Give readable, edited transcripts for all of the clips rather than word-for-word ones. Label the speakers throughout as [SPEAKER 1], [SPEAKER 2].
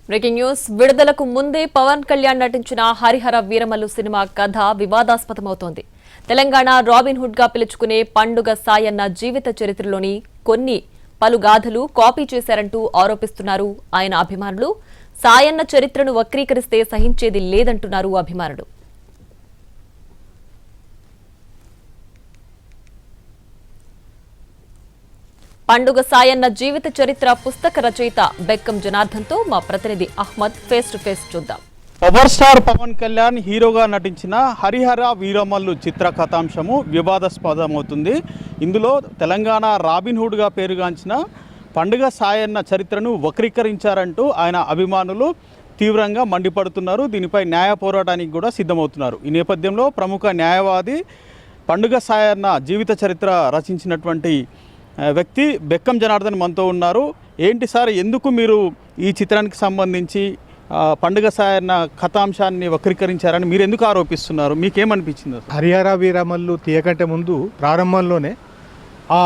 [SPEAKER 1] Breaking news విడుదలకు ముందే పవన్ కళ్యాణ్ నటించిన హరిహర వీరమల్లు సినిమా కథ వివాదాస్పదమవుతోంది. తెలంగాణ రాబిన్ హుడ్ గా పిలుచుకునే పండుగ సాయన్న జీవిత చరిత్రలోని కొన్ని పలు గాథలు కాపీ చేశారంటూ ఆరోపిస్తున్నారు ఆయన అభిమానులు. సాయన్న చరిత్రను వక్రీకరిస్తే సహించేది లేదంటున్నారు అభిమానులు. పండుగ సాయన్న జీవిత చరిత్ర పుస్తక రచయిత బెక్కం జనార్దన్తో మా ప్రతినిధి అహ్మద్ ఫేస్ టు ఫేస్ చూద్దాం.
[SPEAKER 2] పవర్ స్టార్ పవన్ కళ్యాణ్ హీరోగా నటించిన హరిహర వీరమల్లు చిత్ర కథాంశము వివాదాస్పదమవుతుంది. ఇందులో తెలంగాణ రాబిన్ హుడ్గా పేరుగాంచిన పండుగ సాయన్న చరిత్రను వక్రీకరించారంటూ ఆయన అభిమానులు తీవ్రంగా మండిపడుతున్నారు. దీనిపై న్యాయ పోరాటానికి కూడా సిద్ధమవుతున్నారు. ఈ నేపథ్యంలో ప్రముఖ న్యాయవాది పండుగ సాయన్న జీవిత చరిత్ర రచించినటువంటి వ్యక్తి బెక్కం జనార్దన్ మనతో ఉన్నారు. ఏంటి సార్, ఎందుకు మీరు ఈ చిత్రానికి సంబంధించి పండుగ సాయన్న కథాంశాన్ని వక్రీకరించారని మీరు ఎందుకు ఆరోపిస్తున్నారు? మీకేమనిపించింది?
[SPEAKER 3] హరిహర వీరమల్లు తీయకంటే ముందు ప్రారంభంలోనే ఆ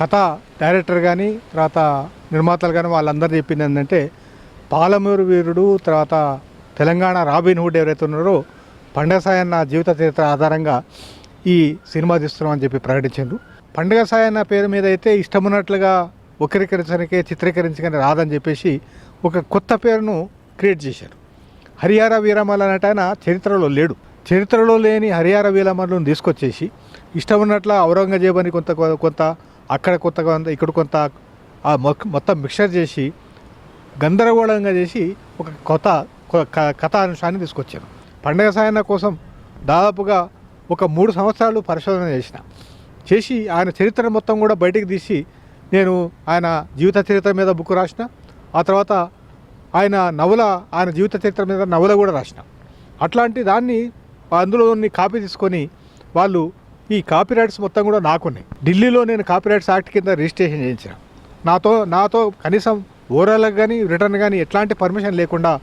[SPEAKER 3] కథ డైరెక్టర్ కానీ తర్వాత నిర్మాతలు కానీ వాళ్ళందరూ చెప్పింది ఏంటంటే పాలమూరు వీరుడు తర్వాత తెలంగాణ రాబిన్ హుడ్ ఎవరైతే ఉన్నారో పండుగ సాయన్న జీవిత చరిత్ర ఆధారంగా ఈ సినిమా తీస్తున్నామని చెప్పి ప్రకటించారు. పండుగ సాయన్న పేరు మీద అయితే ఇష్టమున్నట్లుగా వక్రీకరించడానికి చిత్రీకరించడానికి రాదని చెప్పేసి ఒక కొత్త పేరును క్రియేట్ చేశారు. హరిహర వీరమల్లు అన్నట్టు ఆయన చరిత్రలో లేడు. చరిత్రలో లేని హరిహర వీరమల్లును తీసుకొచ్చేసి ఇష్టమున్నట్ల ఔరంగజేబు అని కొంత అక్కడ కొంత ఇక్కడ కొంత మొత్తం మిక్చర్ చేసి గందరగోళంగా చేసి ఒక కొత్త కథాంశాన్ని తీసుకొచ్చారు. పండుగ సాయన్న కోసం దాదాపుగా ఒక 3 సంవత్సరాలు పరిశోధన చేసి ఆయన చరిత్ర మొత్తం కూడా బయటికి తీసి నేను ఆయన జీవిత చరిత్ర మీద బుక్ రాసిన, ఆ తర్వాత ఆయన జీవిత చరిత్ర మీద నవల కూడా రాసిన. అట్లాంటి దాన్ని అందులో కాపీ తీసుకొని వాళ్ళు ఈ కాపీరైట్స్ మొత్తం కూడా నాకున్నాయి. ఢిల్లీలో నేను కాపీరైట్స్ యాక్ట్ కింద రిజిస్ట్రేషన్ చేయించిన. నాతో కనీసం ఓరల్గా కానీ రిటర్న్ కానీ ఎట్లాంటి పర్మిషన్ లేకుండా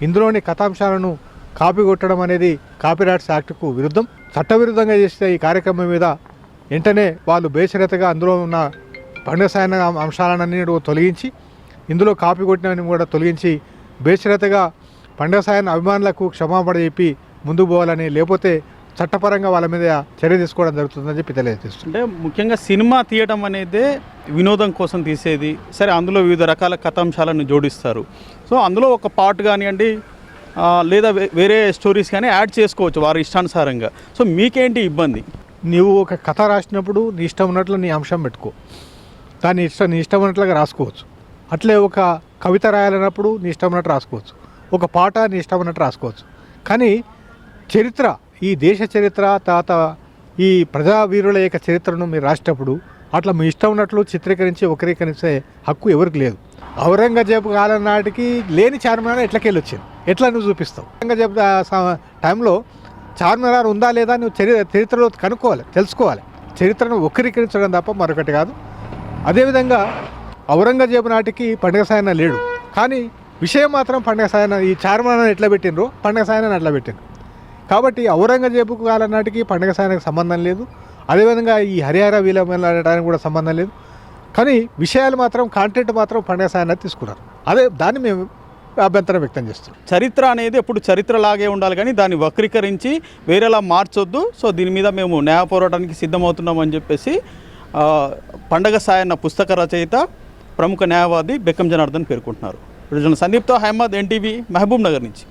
[SPEAKER 3] ఇందులోని కథాంశాలను కాపీ కొట్టడం అనేది కాపీరైట్స్ యాక్ట్కు విరుద్ధం. చట్టవిరుద్ధంగా చేస్తే ఈ కార్యక్రమం మీద వెంటనే వాళ్ళు బేషరతుగా అందులో ఉన్న పండుగ సాయన్న అంశాలన్నీ తొలగించి ఇందులో కాపీ కొట్టినవి కూడా తొలగించి బేషరతుగా పండుగ సాయన్న అభిమానులకు క్షమాపణ చెప్పి ముందుకు పోవాలని, లేకపోతే చట్టపరంగా వాళ్ళ మీద చర్య తీసుకోవడం జరుగుతుందని చెప్పి తెలియజేస్తుంది.
[SPEAKER 2] అంటే ముఖ్యంగా సినిమా తీయడం అనేది వినోదం కోసం తీసేది సరే, అందులో వివిధ రకాల కథాంశాలను జోడిస్తారు. సో అందులో ఒక పార్ట్ కానివ్వండి లేదా వేరే స్టోరీస్ కానీ యాడ్ చేసుకోవచ్చు వారి ఇష్టానుసారంగా. సో మీకేంటి ఇబ్బంది?
[SPEAKER 3] నీవు ఒక కథ రాసినప్పుడు నీ ఇష్టం ఉన్నట్లు నీ అంశం పెట్టుకో, దాన్ని నీ ఇష్టం ఉన్నట్లుగా రాసుకోవచ్చు. అట్లే ఒక కవిత రాయాలన్నప్పుడు నీ ఇష్టం ఉన్నట్టు రాసుకోవచ్చు, ఒక పాట నీ ఇష్టం ఉన్నట్టు రాసుకోవచ్చు. కానీ చరిత్ర, ఈ దేశ చరిత్ర తర్వాత ఈ ప్రజావీరుల యొక్క చరిత్రను మీరు రాసేటప్పుడు అట్లా మీ ఇష్టం ఉన్నట్లు చిత్రీకరించి వక్రీకరించే హక్కు ఎవరికి లేదు. ఔరంగజేబు కాలం నాటికి లేని చార్మినార్ ఎట్లకెళ్ళి వచ్చింది, ఎట్లా నువ్వు చూపిస్తావు? ఔరంగజేబు టైంలో చార్మినార్ ఉందా లేదా నువ్వు చరిత్రలో కనుక్కోవాలి, తెలుసుకోవాలి. చరిత్రను వక్రీకరించడం తప్ప మరొకటి కాదు. అదేవిధంగా ఔరంగజేబు నాటికి పండుగ సాయన్న లేడు, కానీ విషయం మాత్రం పండుగ సాయన్న ఈ చార్మినార్ ఎట్లా పెట్టినరో పండుగ సాయన్న అట్లా పెట్టిండ్రు. కాబట్టి ఔరంగజేబు కాలం నాటికి పండుగ సాయనకు సంబంధం లేదు. అదేవిధంగా ఈ హరిహర వీరమల్లు అనడానికి కూడా సంబంధం లేదు. కానీ విషయాలు మాత్రం కాంటెంట్ మాత్రం పండుగ సాయన్న తీసుకున్నారు. దాన్ని మేము అభ్యంతరం వ్యక్తం చేస్తున్నాం.
[SPEAKER 2] చరిత్ర అనేది ఎప్పుడు చరిత్రలాగే ఉండాలి, కానీ దాన్ని వక్రీకరించి వేరేలా మార్చొద్దు. సో దీని మీద మేము న్యాయ పోరాటానికి సిద్ధమవుతున్నామని చెప్పేసి పండుగ సాయన్న పుస్తక రచయిత ప్రముఖ న్యాయవాది బెక్కం జనార్దన్ పేర్కొంటున్నారు. సందీప్తో అహ్మద్, ఎన్టీవీ, మహబూబ్ నగర్ నుంచి.